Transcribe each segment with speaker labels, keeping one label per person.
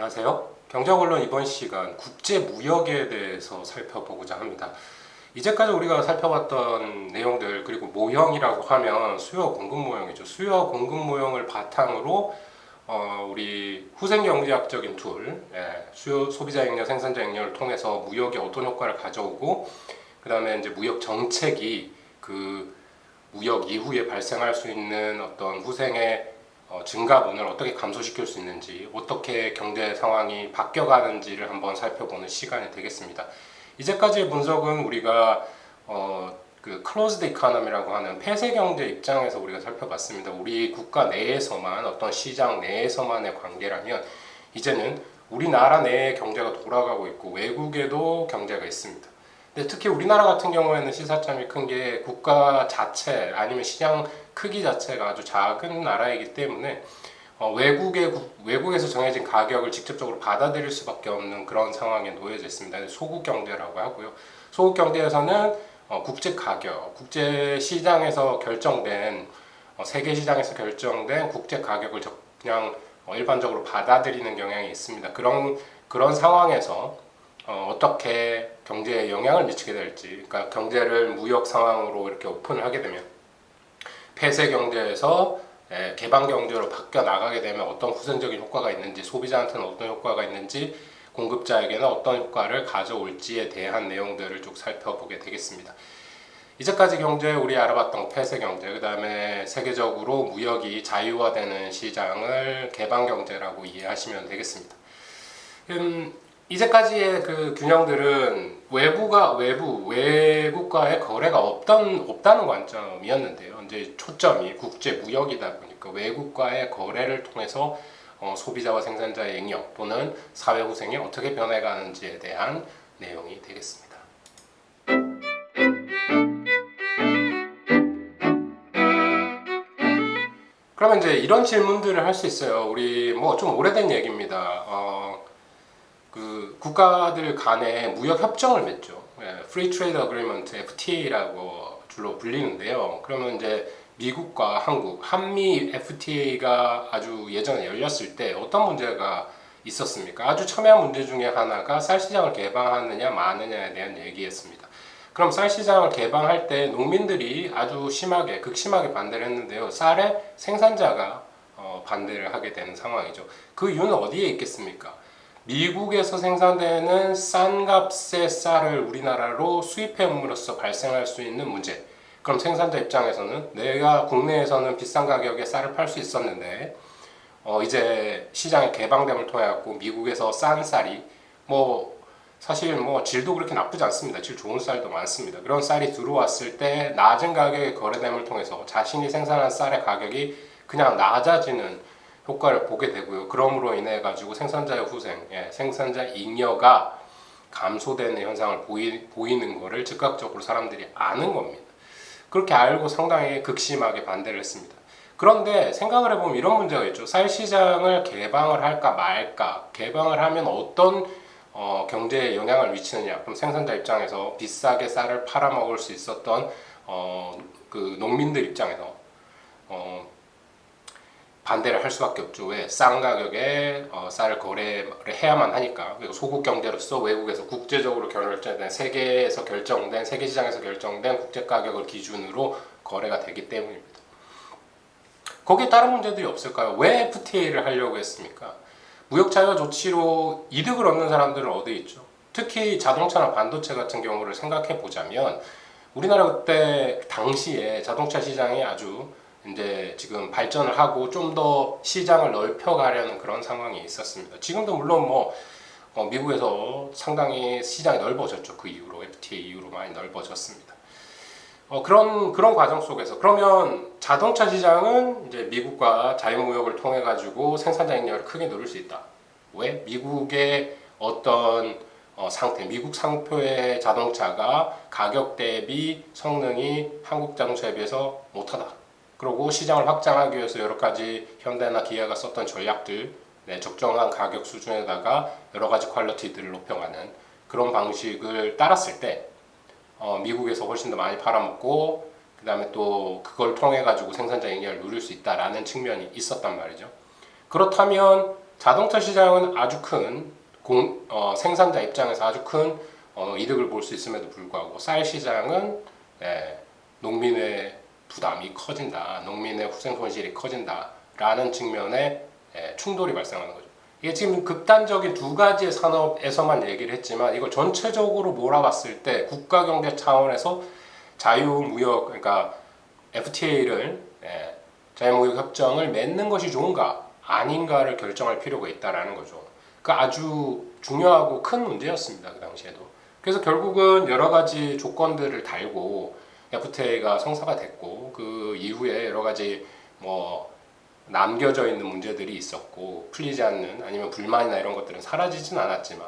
Speaker 1: 안녕하세요. 경제언론 이번 시간 국제무역에 대해서 살펴보고자 합니다. 이제까지 우리가 살펴봤던 내용들, 그리고 모형이라고 하면 수요 공급 모형이죠. 수요 공급 모형을 바탕으로 우리 후생경제학적인 툴, 수요 소비자 액력, 생산자 액력을 통해서 무역이 어떤 효과를 가져오고, 그 다음에 이제 무역 정책이 그 무역 이후에 발생할 수 있는 어떤 후생의 증가분을 어떻게 감소시킬 수 있는지, 어떻게 경제 상황이 바뀌어가는지를 한번 살펴보는 시간이 되겠습니다. 이제까지의 분석은 우리가 그 클로즈드 이코노미라고 하는 폐쇄 경제 입장에서 우리가 살펴봤습니다. 우리 국가 내에서만, 어떤 시장 내에서만의 관계라면, 이제는 우리나라 내의 경제가 돌아가고 있고 외국에도 경제가 있습니다. 근데 특히 우리나라 같은 경우에는 시사점이 큰 게 국가 자체 아니면 시장 크기 자체가 아주 작은 나라이기 때문에 외국에서 정해진 가격을 직접적으로 받아들일 수밖에 없는 그런 상황에 놓여져 있습니다. 소국 경제라고 하고요. 소국 경제에서는 국제 가격, 국제 시장에서 결정된 세계 시장에서 결정된 국제 가격을 그냥 일반적으로 받아들이는 경향이 있습니다. 그런 상황에서 어떻게 경제에 영향을 미치게 될지, 그러니까 경제를 무역 상황으로 이렇게 오픈을 하게 되면, 폐쇄 경제에서 개방 경제로 바뀌어 나가게 되면 어떤 후생적인 효과가 있는지, 소비자한테는 어떤 효과가 있는지, 공급자에게는 어떤 효과를 가져올지에 대한 내용들을 쭉 살펴보게 되겠습니다. 이제까지 경제 우리 알아봤던 폐쇄 경제, 그 다음에 세계적으로 무역이 자유화되는 시장을 개방 경제라고 이해하시면 되겠습니다. 이제까지의 그 균형들은 외국과의 거래가 없다는 관점이었는데요. 이제 초점이 국제 무역이다 보니까 외국과의 거래를 통해서 소비자와 생산자의 액력 또는 사회 후생이 어떻게 변해가는지에 대한 내용이 되겠습니다. 그러면 이제 이런 질문들을 할 수 있어요. 우리 뭐 좀 오래된 얘기입니다. 그 국가들 간에 무역 협정을 맺죠. Free Trade Agreement (FTA라고) 줄로 불리는데요. 그러면 이제 미국과 한국, 한미 FTA가 아주 예전에 열렸을 때 어떤 문제가 있었습니까? 아주 첨예한 문제 중에 하나가 쌀 시장을 개방하느냐 마느냐에 대한 얘기였습니다. 그럼 쌀 시장을 개방할 때 농민들이 아주 극심하게 반대를 했는데요. 쌀의 생산자가 반대를 하게 되는 상황이죠. 그 이유는 어디에 있겠습니까? 미국에서 생산되는 싼 값의 쌀을 우리나라로 수입해옴으로써 발생할 수 있는 문제. 그럼 생산자 입장에서는 내가 국내에서는 비싼 가격에 쌀을 팔 수 있었는데 이제 시장의 개방됨을 통해 갖고 미국에서 싼 쌀이 사실 질도 그렇게 나쁘지 않습니다. 질 좋은 쌀도 많습니다. 그런 쌀이 들어왔을 때 낮은 가격의 거래됨을 통해서 자신이 생산한 쌀의 가격이 그냥 낮아지는 효과를 보게 되고요. 그러므로 인해 가지고 생산자의 후생, 생산자 잉여가 감소되는 현상을 보이는 것을 즉각적으로 사람들이 아는 겁니다. 그렇게 알고 상당히 극심하게 반대를 했습니다. 그런데 생각을 해보면 이런 문제가 있죠. 쌀 시장을 개방을 할까 말까, 개방을 하면 어떤 경제에 영향을 미치느냐. 그럼 생산자 입장에서 비싸게 쌀을 팔아먹을 수 있었던 그 농민들 입장에서 반대를 할 수밖에 없죠. 왜? 싼 가격에 쌀을 거래를 해야만 하니까. 그리고 소국 경제로서 외국에서 국제적으로 결정된 세계 시장에서 결정된 국제 가격을 기준으로 거래가 되기 때문입니다. 거기에 다른 문제들이 없을까요? 왜 FTA를 하려고 했습니까? 무역 자유 조치로 이득을 얻는 사람들은 어디 있죠? 특히 자동차나 반도체 같은 경우를 생각해 보자면 우리나라 그때 당시에 자동차 시장이 아주 이제 지금 발전을 하고 좀 더 시장을 넓혀가려는 그런 상황이 있었습니다. 지금도 물론 미국에서 상당히 시장이 넓어졌죠. 그 이후로 FTA 이후로 많이 넓어졌습니다. 그런 과정 속에서 그러면 자동차 시장은 이제 미국과 자유무역을 통해 가지고 생산자 액력을 크게 누릴 수 있다. 왜? 미국의 어떤 상태, 미국 상표의 자동차가 가격 대비 성능이 한국 자동차에 비해서 못하다. 그리고 시장을 확장하기 위해서 여러 가지 현대나 기아가 썼던 전략들, 적정한 가격 수준에다가 여러 가지 퀄리티들을 높여가는 그런 방식을 따랐을 때 미국에서 훨씬 더 많이 팔아먹고 그 다음에 또 그걸 통해 가지고 생산자 영향을 누릴 수 있다라는 측면이 있었단 말이죠. 그렇다면 자동차 시장은 아주 큰 생산자 입장에서 아주 큰 이득을 볼 수 있음에도 불구하고 쌀 시장은 농민의 부담이 커진다, 농민의 후생 손실이 커진다라는 측면에 충돌이 발생하는 거죠. 이게 지금 극단적인 두 가지의 산업에서만 얘기를 했지만 이걸 전체적으로 몰아봤을 때 국가경제 차원에서 자유무역, 그러니까 FTA를 자유무역 협정을 맺는 것이 좋은가 아닌가를 결정할 필요가 있다라는 거죠. 그 아주 중요하고 큰 문제였습니다. 그 당시에도. 그래서 결국은 여러 가지 조건들을 달고 FTA가 성사가 됐고 그 이후에 여러 가지 뭐 남겨져 있는 문제들이 있었고 풀리지 않는 아니면 불만이나 이런 것들은 사라지진 않았지만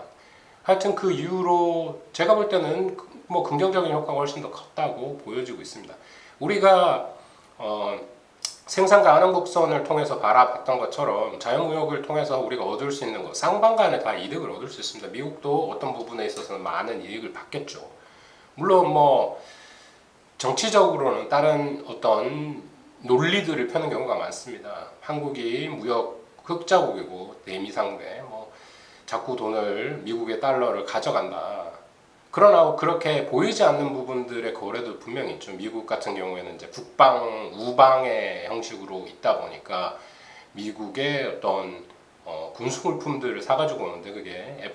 Speaker 1: 하여튼 그 이후로 제가 볼 때는 뭐 긍정적인 효과가 훨씬 더 컸다고 보여지고 있습니다. 우리가 생산과 안원곡선을 통해서 바라봤던 것처럼 자유무역을 통해서 우리가 얻을 수 있는 것 쌍방간에 다 이득을 얻을 수 있습니다. 미국도 어떤 부분에 있어서는 많은 이익을 받겠죠. 물론 뭐 정치적으로는 다른 어떤 논리들을 펴는 경우가 많습니다. 한국이 무역 흑자국이고 대미상대 뭐 자꾸 돈을 미국의 달러를 가져간다. 그러나 그렇게 보이지 않는 부분들의 거래도 분명히 있죠. 미국 같은 경우에는 이제 국방 우방의 형식으로 있다 보니까 미국의 어떤 군수물품들을 사가지고 오는데 그게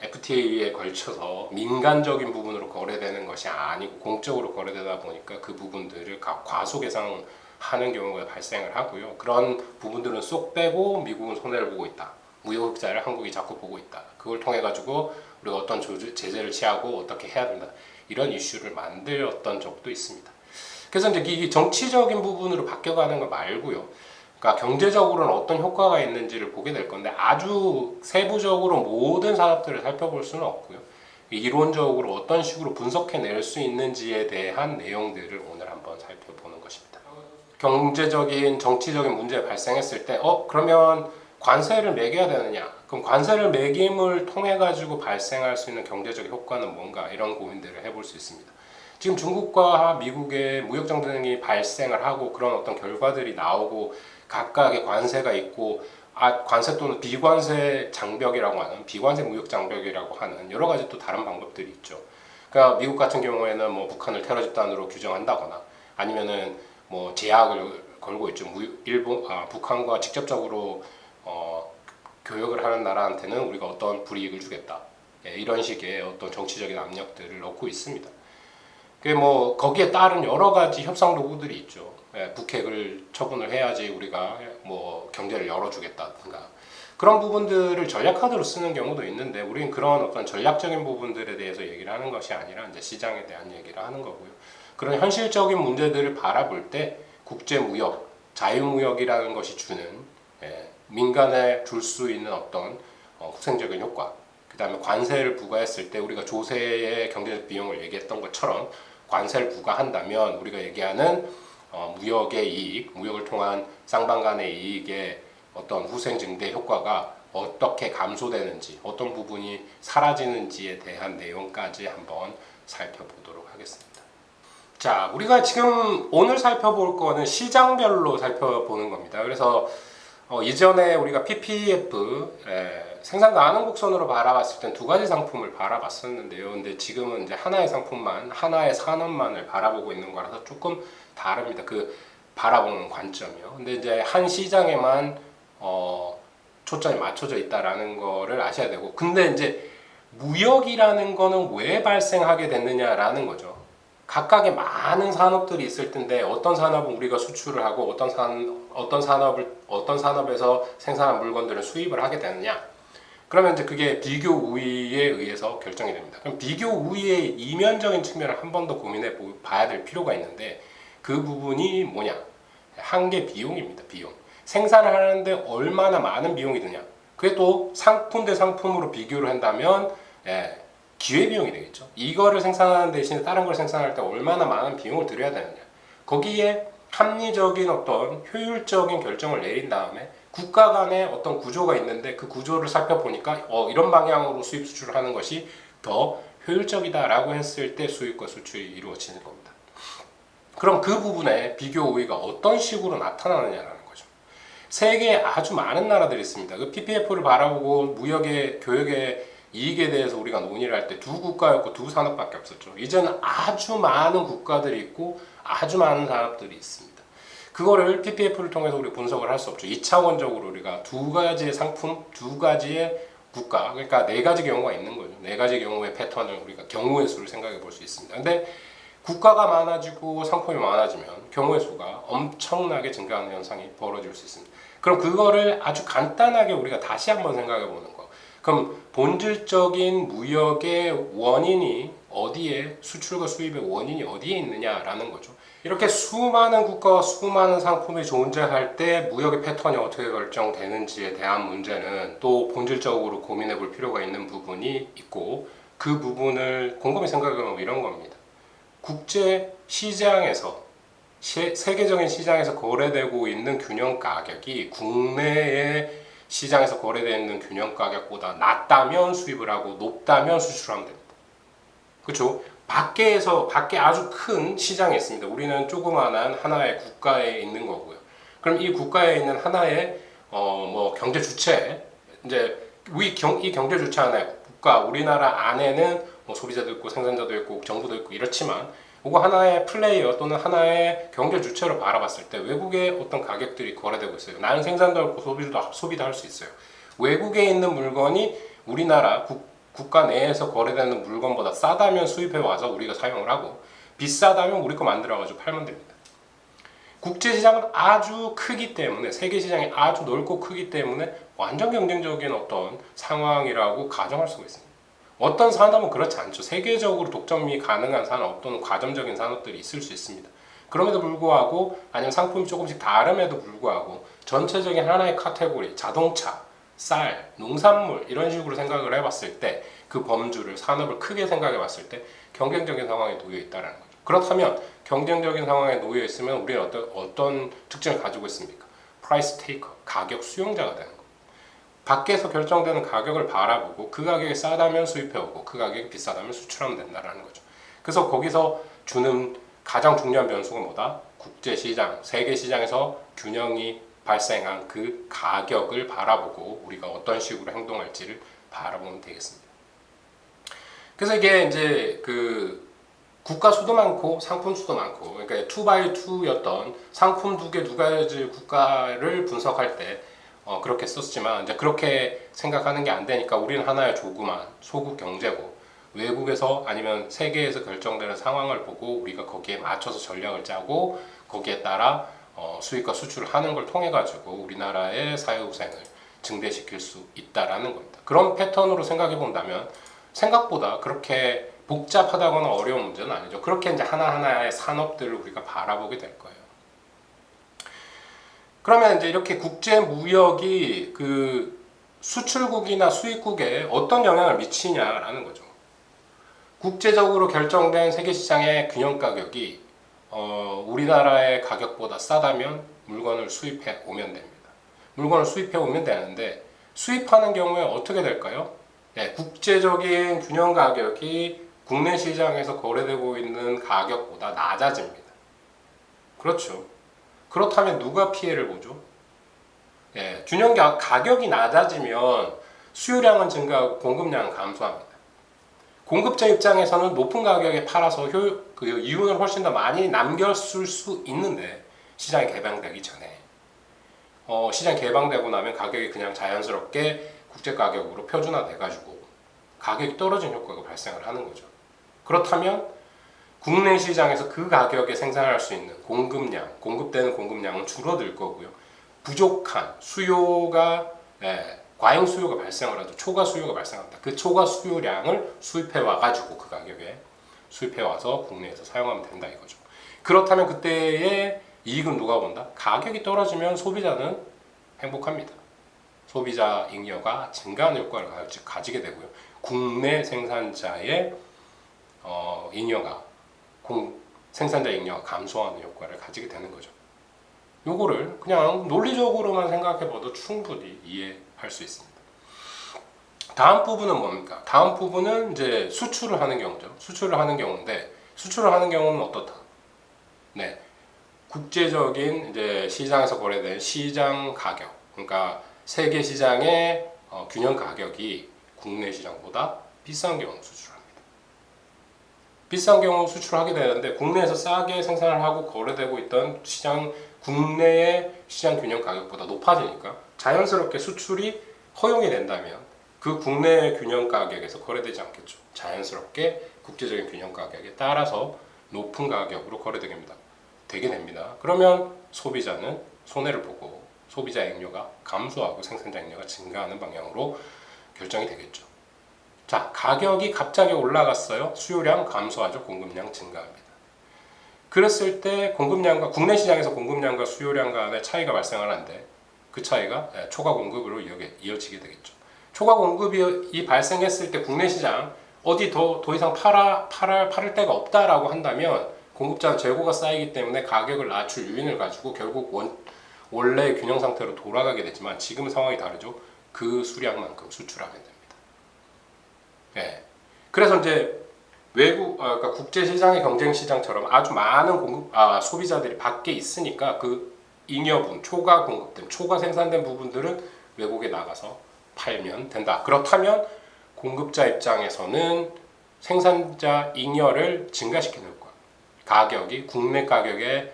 Speaker 1: FTA에 걸쳐서 민간적인 부분으로 거래되는 것이 아니고 공적으로 거래되다 보니까 그 부분들을 과소계상하는 경우가 발생을 하고요. 그런 부분들은 쏙 빼고 미국은 손해를 보고 있다. 무역 흑자를 한국이 자꾸 보고 있다. 그걸 통해 가지고 우리가 어떤 제재를 취하고 어떻게 해야 된다. 이런 이슈를 만들었던 적도 있습니다. 그래서 이제 이 정치적인 부분으로 바뀌어가는 거 말고요. 그러니까 경제적으로는 어떤 효과가 있는지를 보게 될 건데 아주 세부적으로 모든 산업들을 살펴볼 수는 없고요. 이론적으로 어떤 식으로 분석해낼 수 있는지에 대한 내용들을 오늘 한번 살펴보는 것입니다. 경제적인, 정치적인 문제가 발생했을 때 그러면 관세를 매겨야 되느냐? 그럼 관세를 매김을 통해 가지고 발생할 수 있는 경제적 효과는 뭔가 이런 고민들을 해볼 수 있습니다. 지금 중국과 미국의 무역 전쟁이 발생을 하고 그런 어떤 결과들이 나오고 각각의 관세가 있고 관세 또는 비관세 장벽이라고 하는 비관세 무역 장벽이라고 하는 여러 가지 또 다른 방법들이 있죠. 그러니까 미국 같은 경우에는 뭐 북한을 테러 집단으로 규정한다거나 아니면은 뭐 제약을 걸고 있죠. 북한과 직접적으로 교역을 하는 나라한테는 우리가 어떤 불이익을 주겠다. 이런 식의 어떤 정치적인 압력들을 넣고 있습니다. 뭐 거기에 따른 여러 가지 협상 도구들이 있죠. 북핵을 처분을 해야지 우리가 뭐 경제를 열어주겠다든가 그런 부분들을 전략 카드로 쓰는 경우도 있는데 우리는 그런 어떤 전략적인 부분들에 대해서 얘기를 하는 것이 아니라 이제 시장에 대한 얘기를 하는 거고요. 그런 현실적인 문제들을 바라볼 때 국제무역, 자유무역이라는 것이 주는 민간에 줄 수 있는 어떤 후생적인 효과, 그 다음에 관세를 부과했을 때 우리가 조세의 경제적 비용을 얘기했던 것처럼 관세를 부과한다면 우리가 얘기하는 무역의 이익, 무역을 통한 쌍방간의 이익의 어떤 후생증대 효과가 어떻게 감소되는지, 어떤 부분이 사라지는지에 대한 내용까지 한번 살펴보도록 하겠습니다. 자, 우리가 지금 오늘 살펴볼 거는 시장별로 살펴보는 겁니다. 그래서 이전에 우리가 PPF 생산과 안원곡선으로 바라봤을 땐 두 가지 상품을 바라봤었는데요. 근데 지금은 이제 하나의 상품만, 하나의 산업만을 바라보고 있는 거라서 조금 다릅니다. 그 바라보는 관점이요. 근데 이제 한 시장에만 초점이 맞춰져 있다라는 거를 아셔야 되고, 근데 이제 무역이라는 거는 왜 발생하게 됐느냐라는 거죠. 각각의 많은 산업들이 있을 텐데 어떤 산업은 우리가 수출을 하고 어떤 산업에서 생산한 물건들을 수입을 하게 되느냐. 그러면 이제 그게 비교 우위에 의해서 결정이 됩니다. 그럼 비교 우위의 이면적인 측면을 한 번 더 고민해 봐야 될 필요가 있는데 그 부분이 뭐냐? 한계 비용입니다. 비용. 생산을 하는데 얼마나 많은 비용이 드냐. 그게 또 상품 대 상품으로 비교를 한다면 기회비용이 되겠죠. 이거를 생산하는 대신에 다른 걸 생산할 때 얼마나 많은 비용을 들여야 되느냐. 거기에 합리적인 어떤 효율적인 결정을 내린 다음에 국가 간의 어떤 구조가 있는데 그 구조를 살펴보니까 이런 방향으로 수입 수출을 하는 것이 더 효율적이다라고 했을 때 수입과 수출이 이루어지는 겁니다. 그럼 그 부분에 비교 우위가 어떤 식으로 나타나느냐라는 거죠. 세계에 아주 많은 나라들이 있습니다. 그 PPF를 바라보고 무역의 교역의 이익에 대해서 우리가 논의를 할 때 두 국가였고 두 산업밖에 없었죠. 이제는 아주 많은 국가들이 있고 아주 많은 산업들이 있습니다. 그거를 PPF를 통해서 우리 분석을 할 수 없죠. 2차원적으로 우리가 두 가지의 상품, 두 가지의 국가, 그러니까 네 가지 경우가 있는 거죠. 네 가지 경우의 패턴을 우리가 경우의 수를 생각해 볼 수 있습니다. 근데 국가가 많아지고 상품이 많아지면 경우의 수가 엄청나게 증가하는 현상이 벌어질 수 있습니다. 그럼 그거를 아주 간단하게 우리가 다시 한번 생각해 보는 거. 그럼 본질적인 무역의 원인이 어디에, 수출과 수입의 원인이 어디에 있느냐라는 거죠. 이렇게 수많은 국가와 수많은 상품이 존재할 때 무역의 패턴이 어떻게 결정되는지에 대한 문제는 또 본질적으로 고민해 볼 필요가 있는 부분이 있고, 그 부분을 곰곰이 생각해 보면 이런 겁니다. 국제 시장에서, 세계적인 시장에서 거래되고 있는 균형 가격이 국내의 시장에서 거래되어 있는 균형 가격보다 낮다면 수입을 하고 높다면 수출하면 됩니다. 그렇죠? 밖에 아주 큰 시장이 있습니다. 우리는 조그마한 하나의 국가에 있는 거고요. 그럼 이 국가에 있는 하나의 경제 주체, 이제 이 경제 주체 하나의 국가, 우리나라 안에는 소비자도 있고 생산자도 있고 정부도 있고 이렇지만, 이거 하나의 플레이어 또는 하나의 경제 주체로 바라봤을 때 외국의 어떤 가격들이 거래되고 있어요. 나는 생산도 하고 소비도 할 수 있어요. 외국에 있는 물건이 우리나라 국가 내에서 거래되는 물건보다 싸다면 수입해 와서 우리가 사용을 하고, 비싸다면 우리 거 만들어가지고 팔면 됩니다. 국제시장은 아주 크기 때문에, 세계시장이 아주 넓고 크기 때문에 완전 경쟁적인 어떤 상황이라고 가정할 수가 있습니다. 어떤 산업은 그렇지 않죠. 세계적으로 독점이 가능한 산업 또는 과점적인 산업들이 있을 수 있습니다. 그럼에도 불구하고, 아니면 상품이 조금씩 다름에도 불구하고 전체적인 하나의 카테고리, 자동차, 쌀, 농산물 이런 식으로 생각을 해봤을 때, 그 범주를, 산업을 크게 생각해 봤을 때 경쟁적인 상황에 놓여 있다는 거죠. 그렇다면 경쟁적인 상황에 놓여 있으면 우리는 어떤 특징을 가지고 있습니까? 프라이스 테이커, 가격 수용자가 되는 겁니다. 밖에서 결정되는 가격을 바라보고 그 가격이 싸다면 수입해오고 그 가격이 비싸다면 수출하면 된다는 거죠. 그래서 거기서 주는 가장 중요한 변수가 뭐다? 국제시장, 세계시장에서 균형이 발생한 그 가격을 바라보고 우리가 어떤 식으로 행동할지를 바라보면 되겠습니다. 그래서 이게 이제 그 국가 수도 많고 상품 수도 많고, 그러니까 2x2였던 상품 두 가지 국가를 분석할 때 그렇게 썼지만, 이제 그렇게 생각하는 게 안 되니까 우리는 하나의 조그만 소국 경제고, 외국에서 아니면 세계에서 결정되는 상황을 보고 우리가 거기에 맞춰서 전략을 짜고 거기에 따라 수입과 수출을 하는 걸 통해 가지고 우리나라의 사회후생을 증대시킬 수 있다라는 겁니다. 그런 패턴으로 생각해 본다면 생각보다 그렇게 복잡하다거나 어려운 문제는 아니죠. 그렇게 이제 하나하나의 산업들을 우리가 바라보게 될 거예요. 그러면 이제 이렇게 국제 무역이 그 수출국이나 수입국에 어떤 영향을 미치냐라는 거죠. 국제적으로 결정된 세계시장의 균형 가격이 우리나라의 가격보다 싸다면 물건을 수입해 오면 됩니다. 물건을 수입해 오면 되는데, 수입하는 경우에 어떻게 될까요? 네, 국제적인 균형 가격이 국내 시장에서 거래되고 있는 가격보다 낮아집니다. 그렇죠. 그렇다면 누가 피해를 보죠? 예, 균형 가격이 낮아지면 수요량은 증가하고 공급량은 감소합니다. 공급자 입장에서는 높은 가격에 팔아서 그 이윤을 훨씬 더 많이 남겼을 수 있는데, 시장이 개방되기 전에 시장 개방되고 나면 가격이 그냥 자연스럽게 국제 가격으로 표준화돼 가지고 가격이 떨어진 효과가 발생을 하는 거죠. 그렇다면 국내 시장에서 그 가격에 생산할 수 있는 공급되는 공급량은 줄어들 거고요. 부족한 수요가, 과잉 수요가 발생을 하죠. 초과 수요가 발생합니다. 그 초과 수요량을 수입해 와가지고 그 가격에 수입해 와서 국내에서 사용하면 된다 이거죠. 그렇다면 그때의 이익은 누가 본다? 가격이 떨어지면 소비자는 행복합니다. 소비자 잉여가 증가하는 효과를 가지게 되고요. 국내 생산자의 잉여가, 생산자 잉여가 감소하는 효과를 가지게 되는 거죠. 요거를 그냥 논리적으로만 생각해봐도 충분히 이해할 수 있습니다. 다음 부분은 뭡니까? 다음 부분은 이제 수출을 하는 경우죠. 수출을 하는 경우인데, 수출을 하는 경우는 어떻다? 네, 국제적인 이제 시장에서 거래된 시장 가격, 그러니까 세계 시장의 균형 가격이 국내 시장보다 비싼 경우 수출합니다. 비싼 경우 수출하게 되는데 국내에서 싸게 생산을 하고 거래되고 있던 시장 국내의 시장 균형 가격보다 높아지니까 자연스럽게 수출이 허용이 된다면 그 국내 균형 가격에서 거래되지 않겠죠. 자연스럽게 국제적인 균형 가격에 따라서 높은 가격으로 되게 됩니다. 그러면 소비자는 손해를 보고 소비자 잉여가 감소하고 생산자 잉여가 증가하는 방향으로 결정이 되겠죠. 자, 가격이 갑자기 올라갔어요. 수요량 감소하죠. 공급량 증가합니다. 그랬을 때 공급량과 국내 시장에서 공급량과 수요량 간의 차이가 발생하는데 그 차이가 초과 공급으로 이어지게 되겠죠. 초과 공급이 발생했을 때 국내 시장 어디 더 이상 팔을 데가 없다라고 한다면 공급자 재고가 쌓이기 때문에 가격을 낮출 요인을 가지고 결국 원래 균형 상태로 돌아가게 되지만 지금 상황이 다르죠. 그 수량만큼 수출하면 됩니다. 예. 그래서 이제 그러니까 국제 시장의 경쟁 시장처럼 아주 많은 소비자들이 밖에 있으니까 그 잉여분, 초과 공급된, 초과 생산된 부분들은 외국에 나가서 팔면 된다. 그렇다면 공급자 입장에서는 생산자 잉여를 증가시키는 효과. 가격이 국내 가격의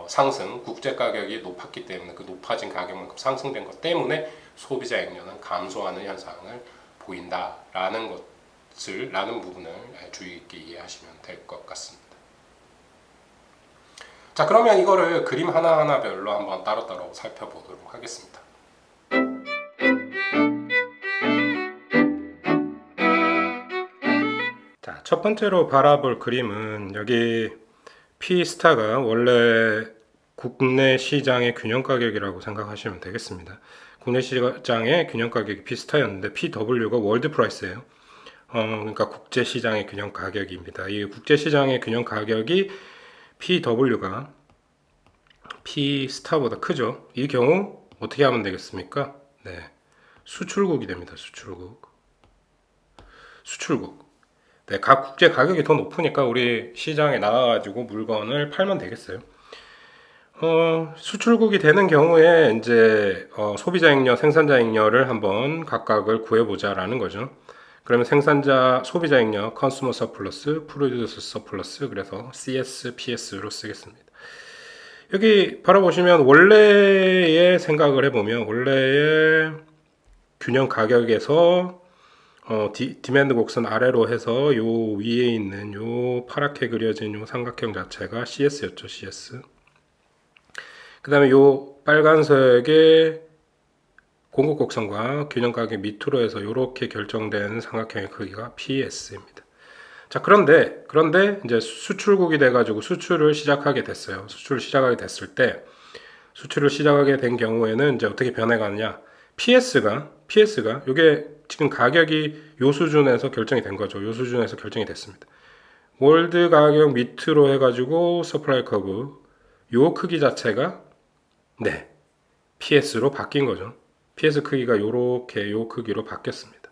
Speaker 1: 상승, 국제 가격이 높았기 때문에 그 높아진 가격만큼 상승된 것 때문에 소비자 잉여는 감소하는 현상을 보인다라는 라는 부분을 주의 깊게 이해하시면 될 것 같습니다. 자, 그러면 이거를 그림 하나하나별로 한번 따로따로 살펴보도록 하겠습니다. 자, 첫 번째로 바라볼 그림은 여기 P스타가 원래 국내 시장의 균형 가격이라고 생각하시면 되겠습니다. 국내 시장의 균형 가격이 P스타였는데 PW가 월드 프라이스예요. 그러니까 국제 시장의 균형 가격입니다. 이 국제 시장의 균형 가격이 PW가 P스타보다 크죠. 이 경우 어떻게 하면 되겠습니까? 네, 수출국이 됩니다. 수출국. 네, 각 국제 가격이 더 높으니까 우리 시장에 나가가지고 물건을 팔면 되겠어요. 수출국이 되는 경우에 이제 소비자 잉여, 생산자 잉여를 한번 각각을 구해보자라는 거죠. 그러면 소비자 잉여, 컨슈머 서플러스, 프로듀서 서플러스, 그래서 CS, PS로 쓰겠습니다. 여기 바라보시면 원래의 생각을 해보면 원래의 균형 가격에서 디맨드 곡선 아래로 해서 요 위에 있는 요 파랗게 그려진 요 삼각형 자체가 CS였죠. CS. 그 다음에 요 빨간색의 공급 곡선과 균형 가격 밑으로 해서 이렇게 결정된 삼각형의 크기가 PS입니다. 자, 그런데 이제 수출국이 돼가지고 수출을 시작하게 됐어요. 수출을 시작하게 된 경우에는 이제 어떻게 변해가느냐? PS가 이게 지금 가격이 요 수준에서 결정이 된 거죠. 요 수준에서 결정이 됐습니다. 월드 가격 밑으로 해가지고 서플라이 커브 요 크기 자체가 네, PS로 바뀐 거죠. PS 크기가 요렇게 요 크기로 바뀌었습니다.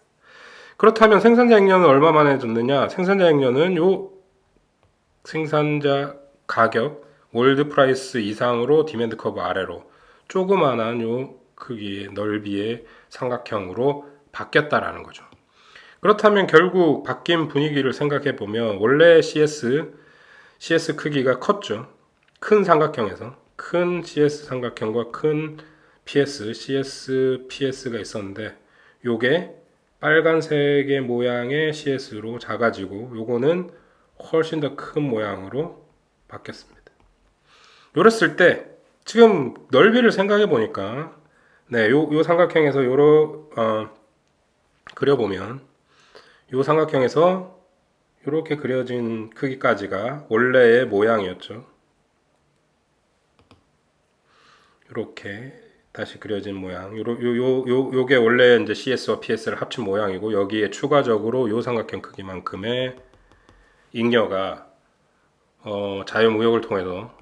Speaker 1: 그렇다면 생산자 잉여는 얼마 만에 줬느냐? 생산자 잉여는 요 생산자 가격 월드 프라이스 이상으로 디맨드 커브 아래로 조그만한 요 크기의 넓이의 삼각형으로 바뀌었다라는 거죠. 그렇다면 결국 바뀐 분위기를 생각해 보면 원래 CS 크기가 컸죠. 큰 삼각형에서 큰 CS 삼각형과 큰 CS, PS가 있었는데 요게 빨간색의 모양의 CS로 작아지고 요거는 훨씬 더 큰 모양으로 바뀌었습니다. 요랬을 때 지금 넓이를 생각해 보니까 네, 요 삼각형에서 그려보면 요 삼각형에서 이렇게 그려진 크기까지가 원래의 모양이었죠. 이렇게 다시 그려진 모양. 요게 원래 이제 CS와 PS를 합친 모양이고 여기에 추가적으로 요 삼각형 크기만큼의 잉여가 자유무역을 통해서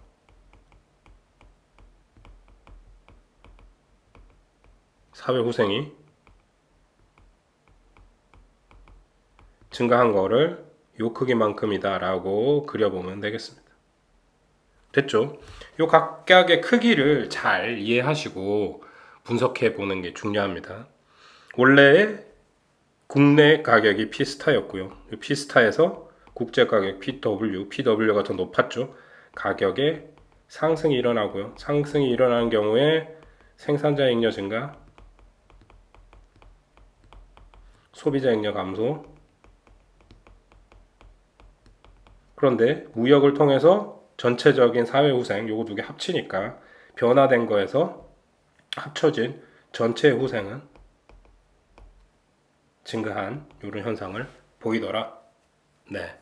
Speaker 1: 사회후생이 증가한 거를 요 크기만큼이다 라고 그려보면 되겠습니다. 됐죠? 요 각각의 크기를 잘 이해하시고 분석해 보는 게 중요합니다. 원래 국내 가격이 피스타였고요. 이 피스타에서 국제 가격 PW가 더 높았죠. 가격에 상승이 일어나고요. 상승이 일어나는 경우에 생산자 잉여 증가, 소비자 잉여 감소. 그런데 무역을 통해서 전체적인 사회 후생, 요거 두 개 합치니까 변화된 거에서 합쳐진 전체 후생은 증가한 이런 현상을 보이더라. 네.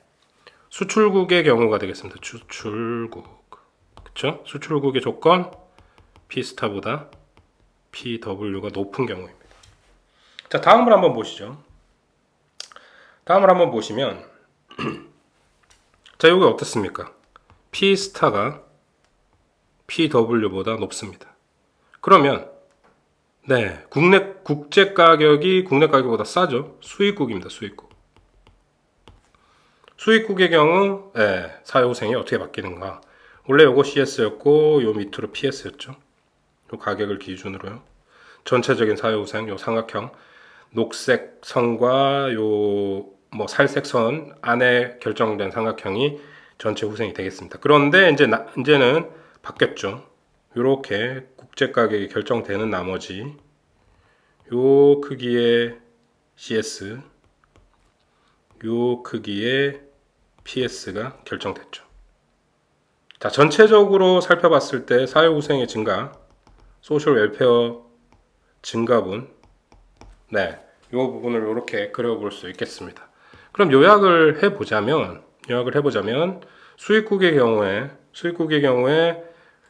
Speaker 1: 수출국의 경우가 되겠습니다. 수출국. 그쵸? 수출국의 조건 P스타보다 PW가 높은 경우입니다. 자, 다음을 한번 보시죠. 다음을 한번 보시면 자, 여기 어떻습니까? P스타가 PW보다 높습니다. 그러면 네, 국제 가격이 국내 가격보다 싸죠. 수입국입니다. 수입국의 경우 사회후생이 어떻게 바뀌는가? 원래 요거 CS였고 요 밑으로 PS였죠. 요 가격을 기준으로요. 전체적인 사회후생 요 삼각형 녹색 선과 요 뭐 살색 선 안에 결정된 삼각형이 전체 후생이 되겠습니다. 그런데 이제는 바뀌었죠. 요렇게 국제 가격이 결정되는 나머지 요 크기의 CS, 요 크기의 PS가 결정됐죠. 자, 전체적으로 살펴봤을 때 사회후생의 증가, 소셜 웰페어 증가분, 네, 요 부분을 이렇게 그려볼 수 있겠습니다. 그럼 요약을 해보자면 수입국의 경우에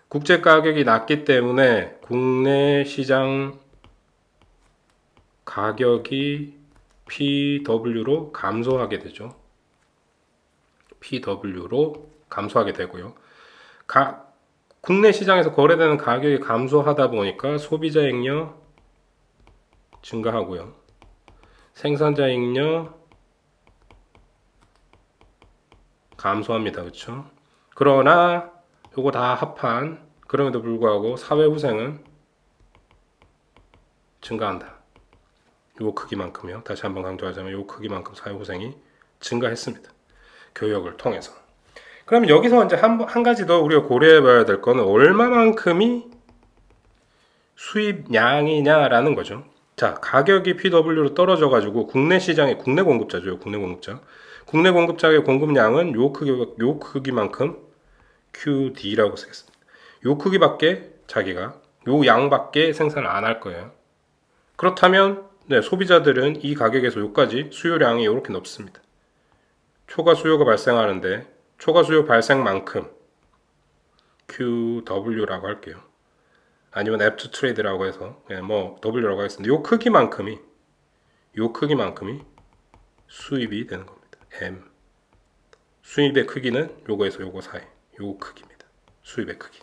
Speaker 1: 국제 가격이 낮기 때문에 국내 시장 가격이 PW로 감소하게 되죠. PW로 감소하게 되고요. 국내 시장에서 거래되는 가격이 감소하다 보니까 소비자 잉여 증가하고요. 생산자 잉여 감소합니다. 그렇죠? 그러나 요거 다 합한 그럼에도 불구하고 사회 후생은 증가한다. 요 크기만큼요. 다시 한번 강조하자면 요 크기만큼 사회 후생이 증가했습니다. 교역을 통해서. 그럼 여기서 이제 한 가지 더 우리가 고려해 봐야 될 거는 얼마만큼이 수입량이냐라는 거죠. 자, 가격이 PW로 떨어져 가지고 국내 시장에 국내 공급자죠. 국내 공급자의 공급량은 요 크기만큼 QD라고 쓰겠습니다. 요 크기밖에 자기가 요 양밖에 생산을 안 할 거예요. 그렇다면 소비자들은 이 가격에서 요까지 수요량이 이렇게 높습니다. 초과 수요가 발생하는데 초과 수요 발생만큼 QW라고 할게요. 아니면 애프터 트레이드라고 해서 W라고 하겠습니다. 요 크기만큼이 수입이 되는 겁니다. M. 수입의 크기는 요거에서 요거 사이. 요 크기입니다. 수입의 크기.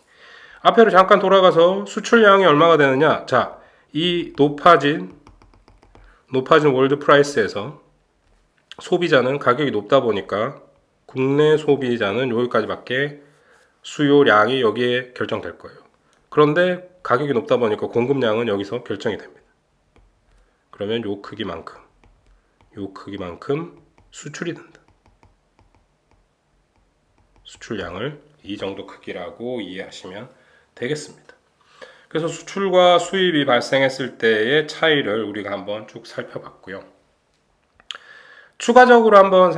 Speaker 1: 앞에로 잠깐 돌아가서 수출량이 얼마가 되느냐? 자, 이 높아진 월드 프라이스에서 소비자는 가격이 높다 보니까 국내 소비자는 여기까지밖에 수요량이 여기에 결정될 거예요. 그런데 가격이 높다 보니까 공급량은 여기서 결정이 됩니다. 그러면 요 크기만큼 수출이 된다. 수출량을 이 정도 크기라고 이해하시면 되겠습니다. 그래서 수출과 수입이 발생했을 때의 차이를 우리가 한번 쭉 살펴봤고요. 추가적으로 한번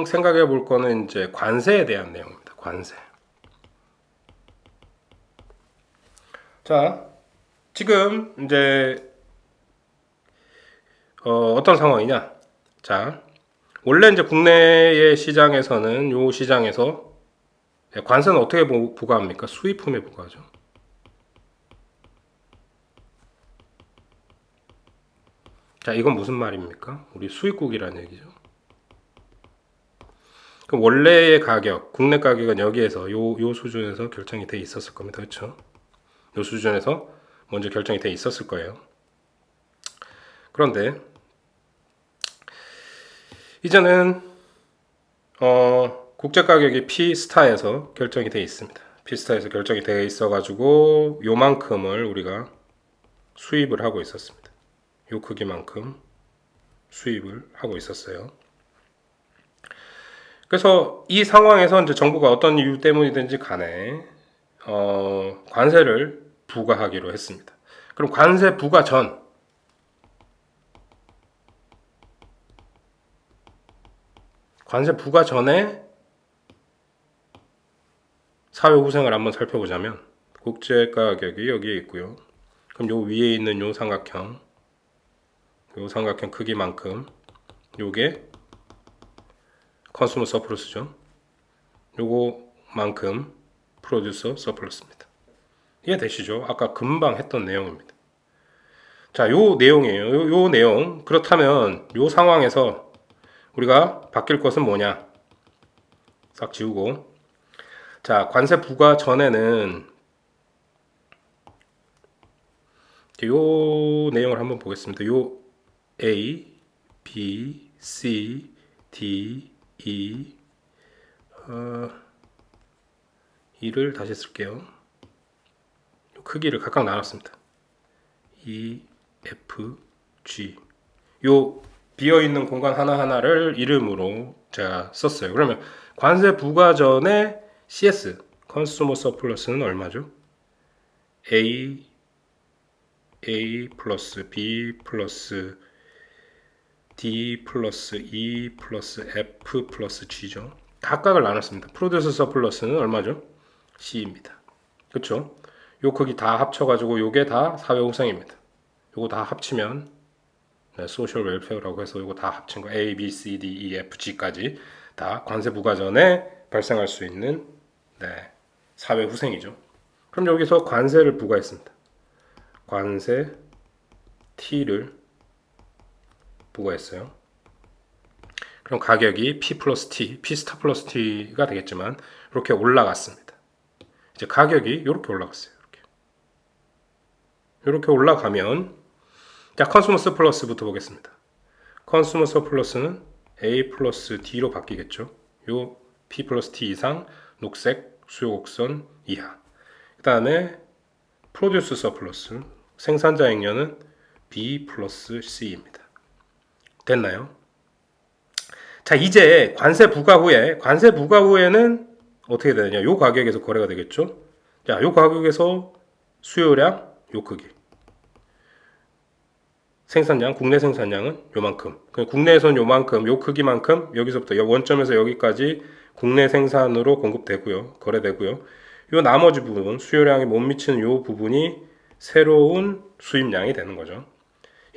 Speaker 1: 생각해 볼 거는 이제 관세에 대한 내용입니다. 관세. 자, 지금 이제 어떤 상황이냐? 자, 원래 이제 국내의 시장에서는 요 시장에서 관세는 어떻게 부과합니까? 수입품에 부과하죠. 자, 이건 무슨 말입니까? 우리 수입국이라는 얘기죠. 그럼 원래의 가격, 국내 가격은 여기에서 요 수준에서 결정이 돼 있었을 겁니다. 그렇죠? 요 수준에서 먼저 결정이 돼 있었을 거예요. 그런데 이제는 국제 가격이 P스타에서 결정이 돼 있습니다. 피스타에서 결정이 되어 있어가지고 요만큼을 우리가 수입을 하고 있었습니다. 요 크기만큼 수입을 하고 있었어요. 그래서 이 상황에서 이제 정부가 어떤 이유 때문이든지 간에 관세를 부과하기로 했습니다. 그럼 관세 부과 전에 사회 후생을 한번 살펴보자면 국제 가격이 여기에 있고요. 그럼 요 위에 있는 요 삼각형 크기만큼 요게 컨슈머 서플러스죠. 요거만큼 프로듀서 서플러스입니다. 이해되시죠? 아까 금방 했던 내용입니다. 자, 요 내용이에요. 요 내용. 그렇다면 요 상황에서 우리가 바뀔 것은 뭐냐? 싹 지우고. 자, 관세 부과 전에는 요 내용을 한번 보겠습니다. 요 A, B, C, D, E 이를 다시 쓸게요. 크기를 각각 나눴습니다. E, F, G 요 비어있는 공간 하나하나를 이름으로 제가 썼어요. 그러면 관세 부과 전에 CS, 컨슈머 서플러스는 얼마죠? A 플러스 B 플러스 D 플러스 E 플러스 F 플러스 G죠. 각각을 나눴습니다. 프로듀스 서플러스는 얼마죠? C입니다. 그렇죠? 요 크기 다 합쳐가지고 요게 다 사회후생입니다. 요거 다 합치면 소셜 웰페어라고 해서 요거 다 합친 거 A, B, C, D, E, F, G까지 다 관세 부과 전에 발생할 수 있는 사회후생이죠. 그럼 여기서 관세를 부과했습니다. 관세 T를 부과했어요. 그럼 가격이 P 플러스 T, P 스타 플러스 T가 되겠지만 이렇게 올라갔습니다. 이제 가격이 이렇게 올라갔어요. 이렇게 올라가면 자, 컨슈머 서플러스부터 보겠습니다. 컨슈머 서플러스는 A 플러스 D로 바뀌겠죠. 요 P 플러스 T 이상 녹색 수요 곡선 이하. 그 다음에 프로듀스 서플러스 생산자 잉여는 B 플러스 C입니다. 됐나요? 자, 이제 관세 부과 후에는 어떻게 되느냐? 요 가격에서 거래가 되겠죠. 자, 요 가격에서 수요량 요 크기. 생산량, 국내 생산량은 요만큼. 국내에선 요만큼, 요 크기만큼 여기서부터 원점에서 여기까지 국내 생산으로 공급되고요. 거래되고요. 요 나머지 부분, 수요량이 못 미치는 요 부분이 새로운 수입량이 되는 거죠.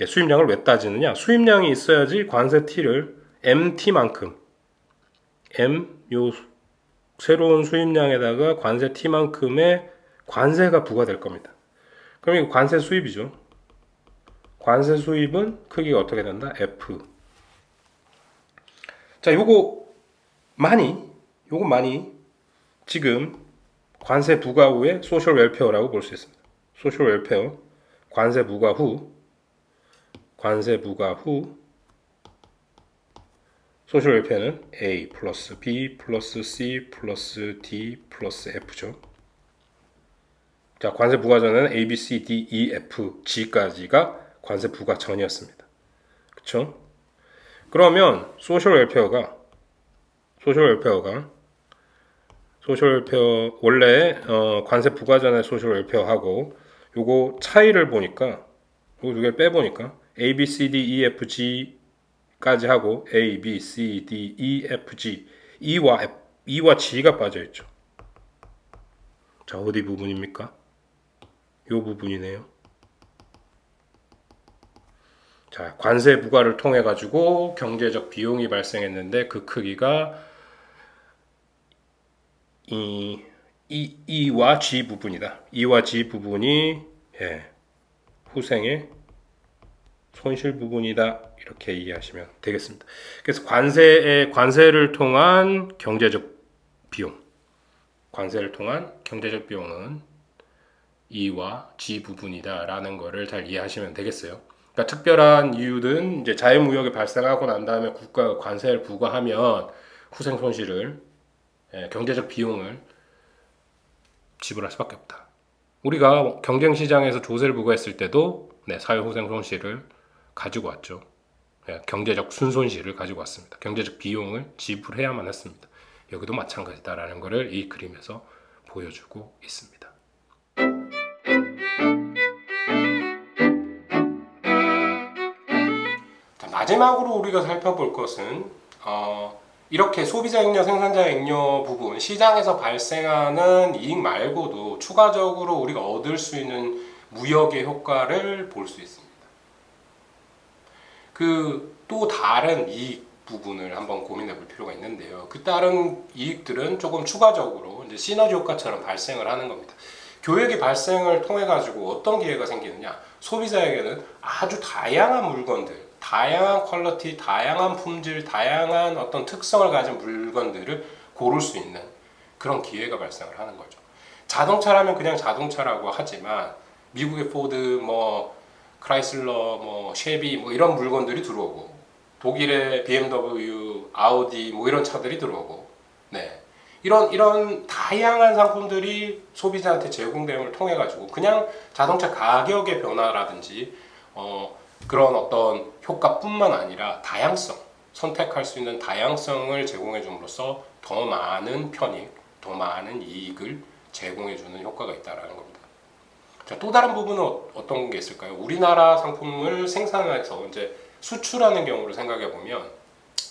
Speaker 1: 예, 수입량을 왜 따지느냐? 수입량이 있어야지 관세 T를 MT만큼 요 새로운 수입량에다가 관세 T만큼의 관세가 부과될 겁니다. 그럼 이거 관세 수입이죠. 관세 수입은 크기가 어떻게 된다? F. 자, 요거 많이 지금 관세 부과 후에 소셜 웰페어라고 볼 수 있습니다. 소셜 웰페어 관세 부과 후 소셜 웰페어는 A 플러스 B 플러스 C 플러스 D 플러스 F죠. 자, 관세 부과 전에는 A, B, C, D, E, F, G까지가 관세 부과 전이었습니다. 그쵸? 그러면 소셜 웰페어 원래 관세 부과 전에 소셜 웰페어하고 요거 차이를 보니까 요거 두 개를 빼보니까 A, B, C, D, E, F, G까지 하고 A, B, C, D, E, F, G E와 G가 빠져있죠. 자, 어디 부분입니까? 요 부분이네요. 자, 관세 부과를 통해 가지고 경제적 비용이 발생했는데 그 크기가 E와 G 부분이다. E와 G 부분이 후생의 손실 부분이다. 이렇게 이해하시면 되겠습니다. 그래서 관세를 통한 경제적 비용은 E와 G 부분이다라는 거를 잘 이해하시면 되겠어요. 그러니까 특별한 이유는 이제 자유무역이 발생하고 난 다음에 국가가 관세를 부과하면 후생 손실을 경제적 비용을 지불할 수밖에 없다. 우리가 경쟁 시장에서 조세를 부과했을 때도 사회후생 손실을 가지고 왔죠. 경제적 순손실을 가지고 왔습니다. 경제적 비용을 지불해야만 했습니다. 여기도 마찬가지다라는 것을 이 그림에서 보여주고 있습니다. 자, 마지막으로 우리가 살펴볼 것은 이렇게 소비자 잉여, 생산자 잉여 부분, 시장에서 발생하는 이익 말고도 추가적으로 우리가 얻을 수 있는 무역의 효과를 볼 수 있습니다. 또 다른 이익 부분을 한번 고민해 볼 필요가 있는데요. 그 다른 이익들은 조금 추가적으로 이제 시너지 효과처럼 발생을 하는 겁니다. 교역이 발생을 통해 가지고 어떤 기회가 생기느냐? 소비자에게는 아주 다양한 물건들, 다양한 퀄리티, 다양한 품질, 다양한 어떤 특성을 가진 물건들을 고를 수 있는 그런 기회가 발생을 하는 거죠. 자동차라면 그냥 자동차라고 하지만 미국의 포드, 크라이슬러, 쉐비 이런 물건들이 들어오고, 독일의 BMW, 아우디 이런 차들이 들어오고, 이런 다양한 상품들이 소비자한테 제공됨을 통해 가지고 그냥 자동차 가격의 변화라든지 그런 어떤 효과뿐만 아니라 다양성, 선택할 수 있는 다양성을 제공해 줌으로써 더 많은 편익, 더 많은 이익을 제공해 주는 효과가 있다라는 겁니다. 자, 또 다른 부분은 어떤 게 있을까요? 우리나라 상품을 생산해서 이제 수출하는 경우를 생각해 보면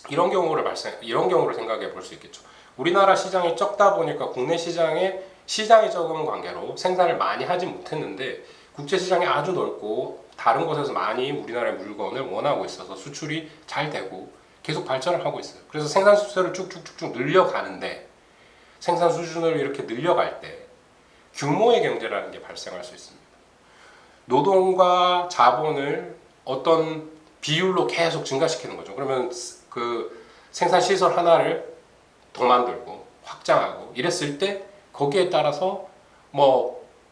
Speaker 1: 이런 경우를 생각해 볼 수 있겠죠. 우리나라 시장이 적다 보니까 국내 시장이 적은 관계로 생산을 많이 하지 못했는데, 국제 시장이 아주 넓고 다른 곳에서 많이 우리나라의 물건을 원하고 있어서 수출이 잘 되고 계속 발전을 하고 있어요. 그래서 생산 수수료를 쭉쭉쭉쭉 늘려가는데, 생산 수준을 이렇게 늘려갈 때 규모의 경제라는 게 발생할 수 있습니다. 노동과 자본을 어떤 비율로 계속 증가시키는 거죠. 그러면 그 생산 시설 하나를 더 만들고 확장하고 이랬을 때 거기에 따라서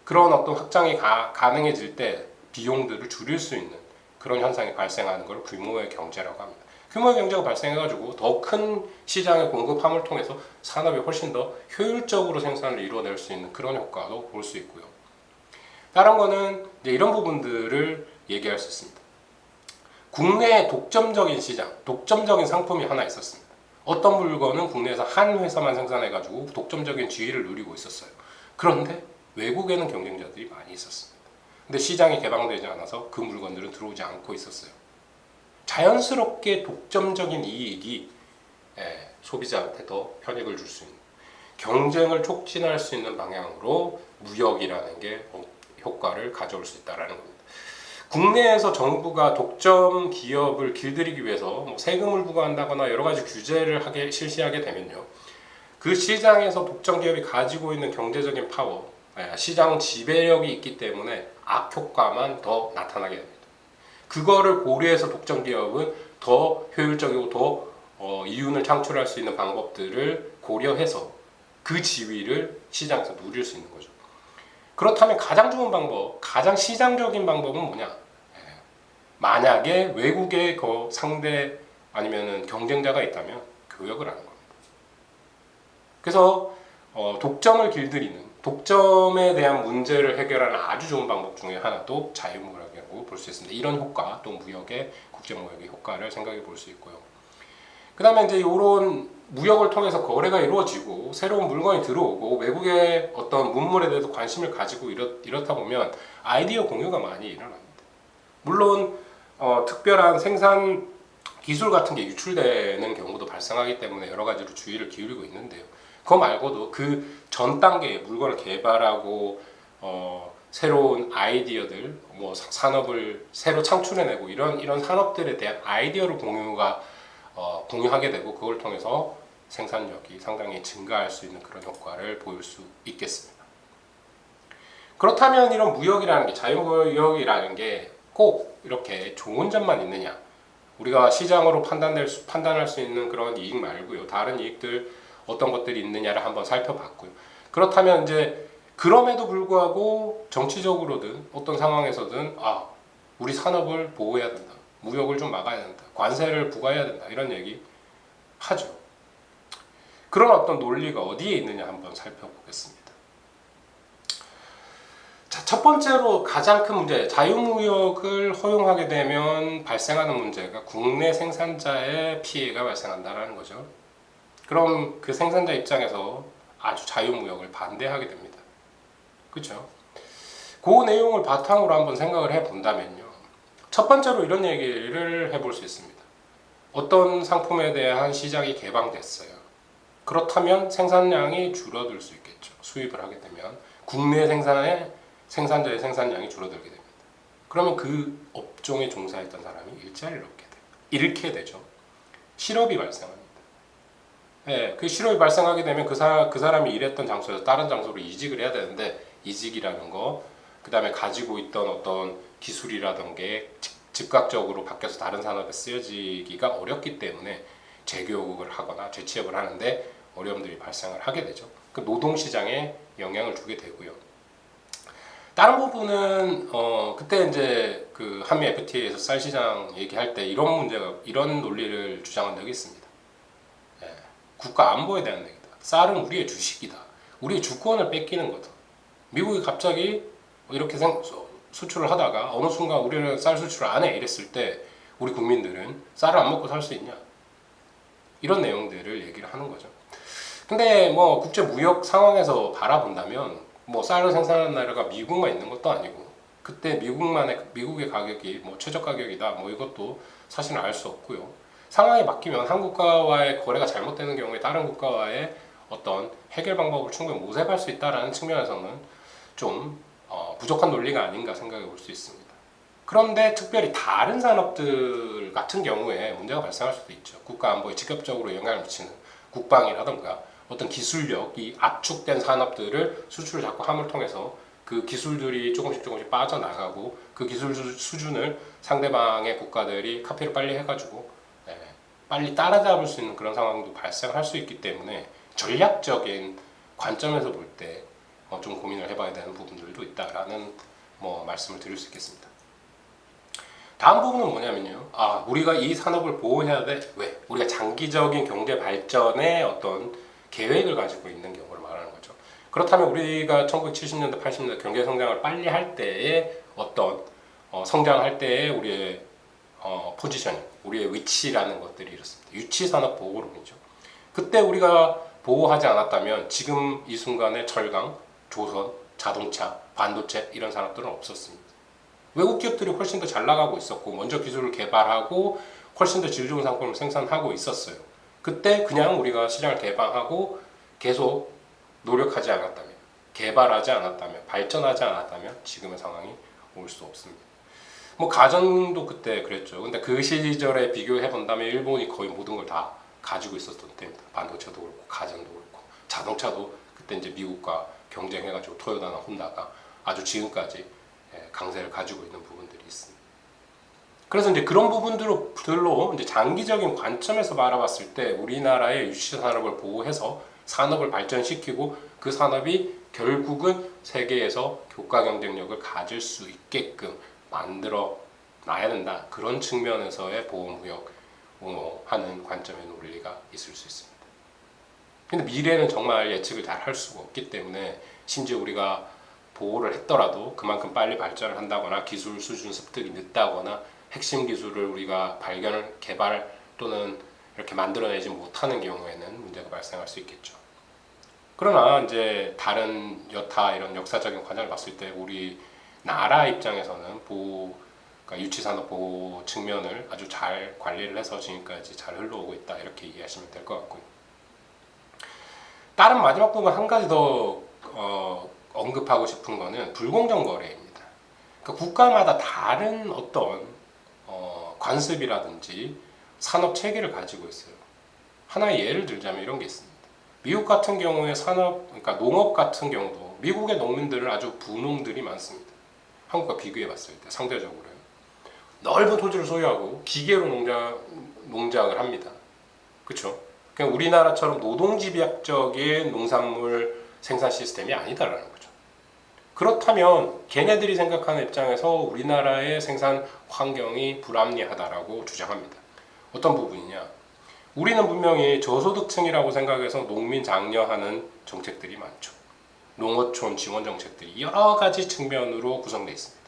Speaker 1: 그런 어떤 확장이 가능해질 때 비용들을 줄일 수 있는 그런 현상이 발생하는 걸 규모의 경제라고 합니다. 규모의 경제가 발생해가지고 더 큰 시장의 공급함을 통해서 산업이 훨씬 더 효율적으로 생산을 이루어낼 수 있는 그런 효과도 볼 수 있고요. 다른 거는 이제 이런 부분들을 얘기할 수 있습니다. 국내에 독점적인 시장, 독점적인 상품이 하나 있었습니다. 어떤 물건은 국내에서 한 회사만 생산해가지고 독점적인 지위를 누리고 있었어요. 그런데 외국에는 경쟁자들이 많이 있었습니다. 근데 시장이 개방되지 않아서 그 물건들은 들어오지 않고 있었어요. 자연스럽게 독점적인 이익이 소비자한테 더 편익을 줄 수 있는, 경쟁을 촉진할 수 있는 방향으로 무역이라는 게 효과를 가져올 수 있다는 겁니다. 국내에서 정부가 독점 기업을 길들이기 위해서 세금을 부과한다거나 여러 가지 규제를 실시하게 되면요, 그 시장에서 독점 기업이 가지고 있는 경제적인 파워, 시장 지배력이 있기 때문에 악효과만 더 나타나게 됩니다. 그거를 고려해서 독점 기업은 더 효율적이고 더 이윤을 창출할 수 있는 방법들을 고려해서 그 지위를 시장에서 누릴 수 있는 거죠. 그렇다면 가장 좋은 방법, 가장 시장적인 방법은 뭐냐? 만약에 외국의 상대 아니면은 경쟁자가 있다면 교역을 하는 겁니다. 그래서 독점을 길들이는, 독점에 대한 문제를 해결하는 아주 좋은 방법 중에 하나도 자유무역이라고 볼 수 있습니다. 이런 효과, 또 무역의, 국제무역의 효과를 생각해 볼 수 있고요. 그 다음에 이제 이런 무역을 통해서 거래가 이루어지고 새로운 물건이 들어오고 외국의 어떤 문물에 대해서 관심을 가지고 이렇다 보면 아이디어 공유가 많이 일어납니다. 물론 특별한 생산 기술 같은 게 유출되는 경우도 발생하기 때문에 여러 가지로 주의를 기울이고 있는데요. 그거 말고도 그 전 단계에 물건을 개발하고 새로운 아이디어들, 산업을 새로 창출해내고 이런 산업들에 대한 아이디어를 공유하게 되고 그걸 통해서 생산력이 상당히 증가할 수 있는 그런 효과를 보일 수 있겠습니다. 그렇다면 이런 무역이라는 게, 자유무역이라는 게 꼭 이렇게 좋은 점만 있느냐? 우리가 시장으로 판단할 수 있는 그런 이익 말고요, 다른 이익들 어떤 것들이 있느냐를 한번 살펴봤고요. 그렇다면 이제 그럼에도 불구하고 정치적으로든 어떤 상황에서든 우리 산업을 보호해야 된다, 무역을 좀 막아야 된다, 관세를 부과해야 된다, 이런 얘기 하죠. 그런 어떤 논리가 어디에 있느냐 한번 살펴보겠습니다. 자, 첫 번째로 가장 큰 문제, 자유무역을 허용하게 되면 발생하는 문제가 국내 생산자의 피해가 발생한다는 거죠. 그럼 그 생산자 입장에서 아주 자유무역을 반대하게 됩니다. 그렇죠? 그 내용을 바탕으로 한번 생각을 해본다면요. 첫 번째로 이런 얘기를 해볼 수 있습니다. 어떤 상품에 대한 시장이 개방됐어요. 그렇다면 생산량이 줄어들 수 있겠죠. 수입을 하게 되면 국내 생산자의 생산량이 줄어들게 됩니다. 그러면 그 업종에 종사했던 사람이 일자리를 잃게 되죠. 실업이 발생합니다. 네, 그 실업이 발생하게 되면 그 사람이 일했던 장소에서 다른 장소로 이직을 해야 되는데 이직이라는 거, 그 다음에 가지고 있던 어떤 기술이라던 게 즉각적으로 바뀌어서 다른 산업에 쓰여지기가 어렵기 때문에 재교육을 하거나 재취업을 하는데 어려움들이 발생을 하게 되죠. 그 노동시장에 영향을 주게 되고요. 다른 부분은 그때 이제 그 한미 FTA에서 쌀 시장 얘기할 때 이런 논리를 주장한 적이 있습니다. 예, 국가 안보에 대한 얘기다. 쌀은 우리의 주식이다. 우리의 주권을 뺏기는 거다. 미국이 갑자기 이렇게 수출을 하다가 어느 순간 우리는 쌀 수출을 안 해 이랬을 때 우리 국민들은 쌀을 안 먹고 살 수 있냐? 이런 내용들을 얘기를 하는 거죠. 근데 뭐 국제 무역 상황에서 바라본다면 뭐 쌀을 생산하는 나라가 미국만 있는 것도 아니고 그때 미국의 가격이 뭐 최저 가격이다 뭐 이것도 사실은 알 수 없고요. 상황이 바뀌면 한 국가와의 거래가 잘못되는 경우에 다른 국가와의 어떤 해결 방법을 충분히 모색할 수 있다라는 측면에서는 좀 부족한 논리가 아닌가 생각해 볼 수 있습니다. 그런데 특별히 다른 산업들 같은 경우에 문제가 발생할 수도 있죠. 국가 안보에 직접적으로 영향을 미치는 국방이라던가 어떤 기술력이 압축된 산업들을 수출을 자꾸 함을 통해서 그 기술들이 조금씩 빠져나가고 그 기술 수준을 상대방의 국가들이 카피를 빨리 해가지고 빨리 따라잡을 수 있는 그런 상황도 발생할 수 있기 때문에 전략적인 관점에서 볼 때 좀 고민을 해봐야 되는 부분들도 있다라는 말씀을 드릴 수 있겠습니다. 다음 부분은 뭐냐면요. 우리가 이 산업을 보호해야 돼. 왜? 우리가 장기적인 경제 발전의 어떤 계획을 가지고 있는 경우를 말하는 거죠. 그렇다면 우리가 1970년대, 80년대 경제 성장을 빨리 할 때에 어떤 성장할 때에 우리의 포지셔닝, 우리의 위치라는 것들이 이렇습니다. 유치산업 보호론이죠. 그때 우리가 보호하지 않았다면 지금 이 순간에 철강, 조선, 자동차, 반도체 이런 산업들은 없었습니다. 외국 기업들이 훨씬 더 잘 나가고 있었고 먼저 기술을 개발하고 훨씬 더 질 좋은 상품을 생산하고 있었어요. 그때 그냥 우리가 시장을 개방하고 계속 노력하지 않았다면, 개발하지 않았다면, 발전하지 않았다면 지금의 상황이 올 수 없습니다. 가전도 그때 그랬죠. 근데 그 시절에 비교해 본다면 일본이 거의 모든 걸 다 가지고 있었던 때입니다. 반도체도 그렇고 가전도 그렇고 자동차도 그때 이제 미국과 경쟁해가지고 토요타나 혼다가 아주 지금까지 강세를 가지고 있는 부분들이 있습니다. 그래서 이제 그런 부분들로 이제 장기적인 관점에서 바라봤을 때 우리나라의 유치 산업을 보호해서 산업을 발전시키고 그 산업이 결국은 세계에서 교과 경쟁력을 가질 수 있게끔 만들어 놔야 된다. 그런 측면에서의 보호무역 옹호하는 관점의 논리가 있을 수 있습니다. 근데 미래는 정말 예측을 잘 할 수가 없기 때문에 심지어 우리가 보호를 했더라도 그만큼 빨리 발전을 한다거나 기술 수준 습득이 늦다거나 핵심 기술을 우리가 개발 또는 이렇게 만들어내지 못하는 경우에는 문제가 발생할 수 있겠죠. 그러나 이제 다른 여타 이런 역사적인 관점을 봤을 때 우리 나라 입장에서는 그러니까 유치산업 보호 측면을 아주 잘 관리를 해서 지금까지 잘 흘러오고 있다 이렇게 이해하시면 될 것 같고요. 다른 마지막 부분 한 가지 더 언급하고 싶은 거는 불공정 거래입니다. 그러니까 국가마다 다른 어떤 관습이라든지 산업 체계를 가지고 있어요. 하나의 예를 들자면 이런 게 있습니다. 미국 같은 경우에 그러니까 농업 같은 경우도 미국의 농민들은 아주 부농들이 많습니다. 한국과 비교해 봤을 때 상대적으로요. 넓은 토지를 소유하고 기계로 농작을 합니다. 그렇죠? 그냥 우리나라처럼 노동집약적인 농산물 생산 시스템이 아니다라는 거죠. 그렇다면 걔네들이 생각하는 입장에서 우리나라의 생산 환경이 불합리하다라고 주장합니다. 어떤 부분이냐? 우리는 분명히 저소득층이라고 생각해서 농민 장려하는 정책들이 많죠. 농어촌 지원 정책들이 여러 가지 측면으로 구성되어 있습니다.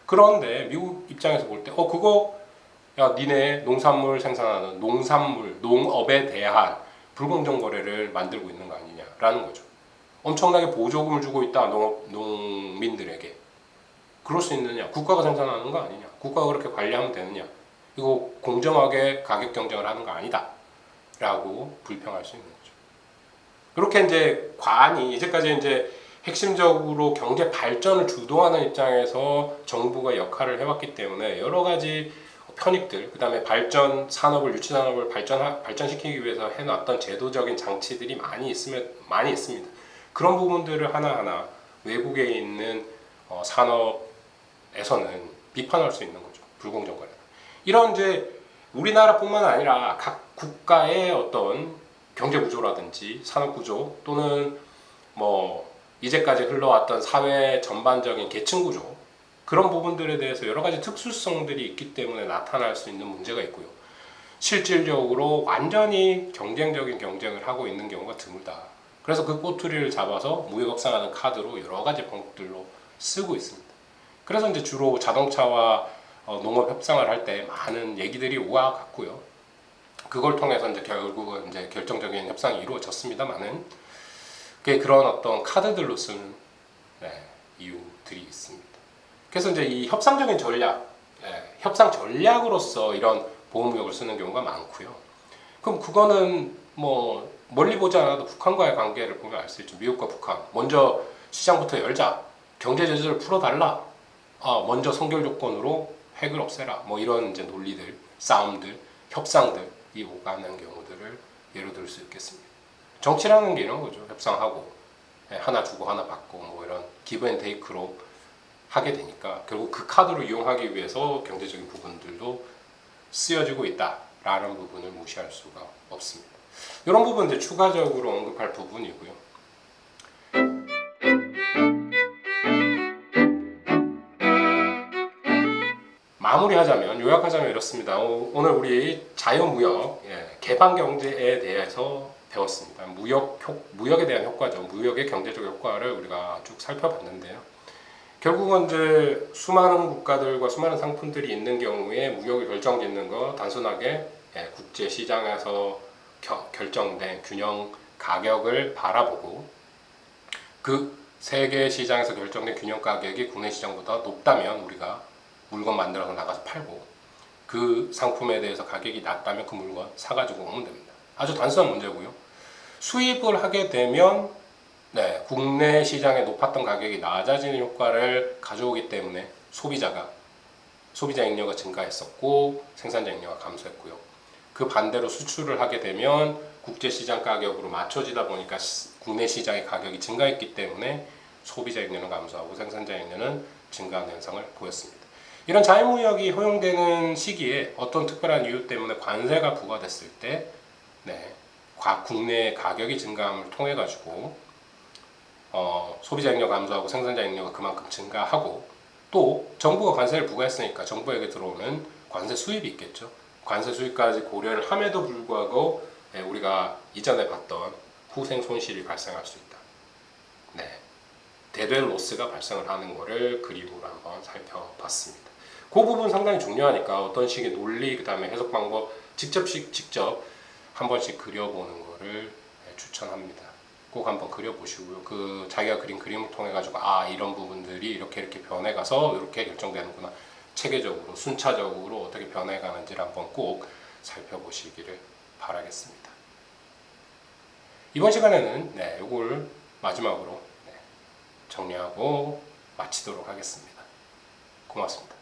Speaker 1: 그런데 미국 입장에서 볼 때 그거 야 니네 농산물 생산하는 농업에 대한 불공정 거래를 만들고 있는 거 아니냐라는 거죠. 엄청나게 보조금을 주고 있다 농민들에게. 그럴 수 있느냐? 국가가 생산하는 거 아니냐? 국가가 그렇게 관리하면 되느냐? 이거 공정하게 가격 경쟁을 하는 거 아니다 라고 불평할 수 있는 거죠. 그렇게 이제 과안이 이제까지 이제 핵심적으로 경제 발전을 주도하는 입장에서 정부가 역할을 해왔기 때문에 여러 가지 편익들, 그 다음에 유치 산업을 발전시키기 위해서 해놨던 제도적인 장치들이 많이 있습니다. 그런 부분들을 하나하나 외국에 있는 산업에서는 비판할 수 있는 거죠. 불공정 거래. 이런 이제 우리나라뿐만 아니라 각 국가의 어떤 경제 구조라든지 산업 구조 또는 이제까지 흘러왔던 사회 전반적인 계층 구조 그런 부분들에 대해서 여러 가지 특수성들이 있기 때문에 나타날 수 있는 문제가 있고요. 실질적으로 완전히 경쟁적인 경쟁을 하고 있는 경우가 드물다. 그래서 그 꼬투리를 잡아서 무역 협상하는 카드로 여러 가지 방법들로 쓰고 있습니다. 그래서 이제 주로 자동차와 농업 협상을 할 때 많은 얘기들이 오와 갔고요. 그걸 통해서 이제 결국은 이제 결정적인 협상이 이루어졌습니다만은 그런 어떤 카드들로 쓰는 이유들이 있습니다. 그래서 이제 이 협상적인 전략, 협상 전략으로서 이런 보호무역을 쓰는 경우가 많고요. 그럼 그거는 멀리 보지 않아도 북한과의 관계를 보면 알 수 있죠. 미국과 북한. 먼저 시장부터 열자. 경제 제재를 풀어달라. 먼저 선결 조건으로 핵을 없애라. 이런 이제 논리들, 싸움들, 협상들이 오가는 경우들을 예로 들 수 있겠습니다. 정치라는 게 이런 거죠. 협상하고 하나 주고 하나 받고 이런 기브 앤 테이크로 하게 되니까 결국 그 카드를 이용하기 위해서 경제적인 부분들도 쓰여지고 있다라는 부분을 무시할 수가 없습니다. 이런 부분 이제 추가적으로 언급할 부분이고요. 마무리하자면 요약하자면 이렇습니다. 오늘 우리 자유무역 개방경제에 대해서 배웠습니다. 무역에 대한 효과죠. 무역의 경제적 효과를 우리가 쭉 살펴봤는데요. 결국은 이제 수많은 국가들과 수많은 상품들이 있는 경우에 무역이 결정짓는 거 단순하게 국제 시장에서 결정된 균형 가격을 바라보고 그 세계 시장에서 결정된 균형 가격이 국내 시장보다 높다면 우리가 물건 만들어서 나가서 팔고 그 상품에 대해서 가격이 낮다면 그 물건 사가지고 오면 됩니다. 아주 단순한 문제고요. 수입을 하게 되면 국내 시장에 높았던 가격이 낮아지는 효과를 가져오기 때문에 소비자 잉여가 증가했었고 생산자 잉여가 감소했고요. 그 반대로 수출을 하게 되면 국제시장 가격으로 맞춰지다 보니까 국내 시장의 가격이 증가했기 때문에 소비자 잉여는 감소하고 생산자 잉여는 증가하는 현상을 보였습니다. 이런 자유무역이 허용되는 시기에 어떤 특별한 이유 때문에 관세가 부과됐을 때 국내 가격이 증가함을 통해 가지고 소비자 잉여 감소하고 생산자 잉여가 그만큼 증가하고 또 정부가 관세를 부과했으니까 정부에게 들어오는 관세 수입이 있겠죠. 관세 수입까지 고려를 함에도 불구하고 우리가 이전에 봤던 후생 손실이 발생할 수 있다. 대된 로스가 발생을 하는 것을 그림으로 한번 살펴봤습니다. 그 부분 상당히 중요하니까 어떤 식의 논리, 그 다음에 해석 방법 직접 한 번씩 그려보는 것을 추천합니다. 꼭 한번 그려보시고요. 그 자기가 그린 그림을 통해 가지고 이런 부분들이 이렇게 변해가서 이렇게 결정되는구나. 체계적으로 순차적으로 어떻게 변해가는지를 한번 꼭 살펴보시기를 바라겠습니다. 이번 시간에는 이걸 마지막으로 정리하고 마치도록 하겠습니다. 고맙습니다.